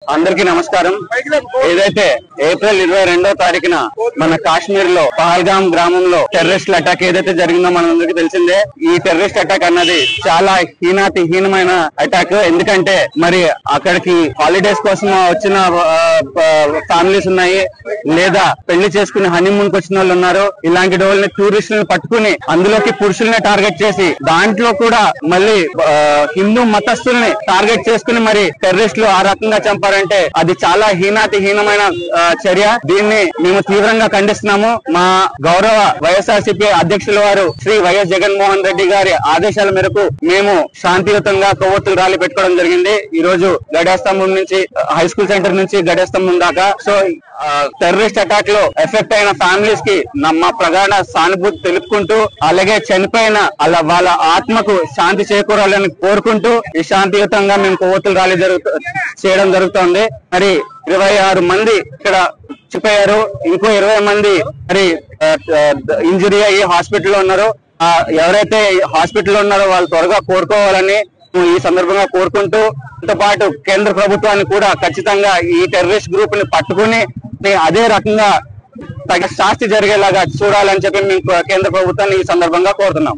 అందరికీ నమస్కారం. ఏదైతే ఏప్రిల్ 22వ తారీఖున మన కాశ్మీర్ లో పహల్గాం గ్రామంలో టెర్రరిస్ట్ అటాక్ ఏదైతే జరిగిందో మనందరికీ తెలిసిందే. ఈ టెర్రరిస్ట్ అటాక్ అన్నది చాలా హీనమైన అటాక్. ఎందుకంటే మరి అక్కడికి హాలిడేస్ కోసం వచ్చిన ఫ్యామిలీస్ ఉన్నాయి, లేదా పెళ్లి చేసుకుని హనీమూన్ కి వచ్చిన వాళ్ళు ఉన్నారు. ఇలాంటి వాళ్ళని టూరిస్టులను పట్టుకుని అందులోకి పురుషుల్ని టార్గెట్ చేసి దాంట్లో కూడా మళ్ళీ హిందూ మతస్థుల్ని టార్గెట్ చేసుకుని మరి టెర్రరిస్టులు ఆ రకంగా చంపారంటే అది చాలా హీనమైన చర్య. దీన్ని మేము తీవ్రంగా ఖండిస్తున్నాము. మా గౌరవ వైఎస్ఆర్సీపీ అధ్యక్షుల వారు శ్రీ వైఎస్ జగన్మోహన్ రెడ్డి గారి ఆదేశాల మేరకు మేము శాంతియుతంగా కొవ్వొత్తులు ర్యాలీ పెట్టుకోవడం జరిగింది. ఈ రోజు గడియాస్తంభం నుంచి హై స్కూల్ సెంటర్ నుంచి గడియాస్తంభం దాకా. సో టెర్రరిస్ట్ అటాక్ లో ఎఫెక్ట్ అయిన ఫ్యామిలీస్ కి మా ప్రగాఢ సానుభూతి తెలుపుకుంటూ, అలాగే చనిపోయిన వాళ్ళ ఆత్మకు శాంతి చేకూరాలని కోరుకుంటూ ఈ శాంతియుతంగా మేము కొవ్వొత్తులు ర్యాలీ చేయడం జరుగుతోంది. మరి 26 మంది ఇక్కడ చనిపోయారు, ఇంకో 20 మంది మరి ఇంజురీ అయ్యి హాస్పిటల్లో ఉన్నారు. ఎవరైతే హాస్పిటల్లో ఉన్నారో వాళ్ళు త్వరగా కోరుకోవాలని ఈ సందర్భంగా కోరుకుంటూ, తో పాటు కేంద్ర ప్రభుత్వాన్ని కూడా ఖచ్చితంగా ఈ టెర్రరిస్ట్ గ్రూప్ ని పట్టుకుని అదే రకంగా తగిన శాస్తి జరిగేలాగా చూడాలని చెప్పి మేము కేంద్ర ప్రభుత్వాన్ని ఈ సందర్భంగా కోరుతున్నాం.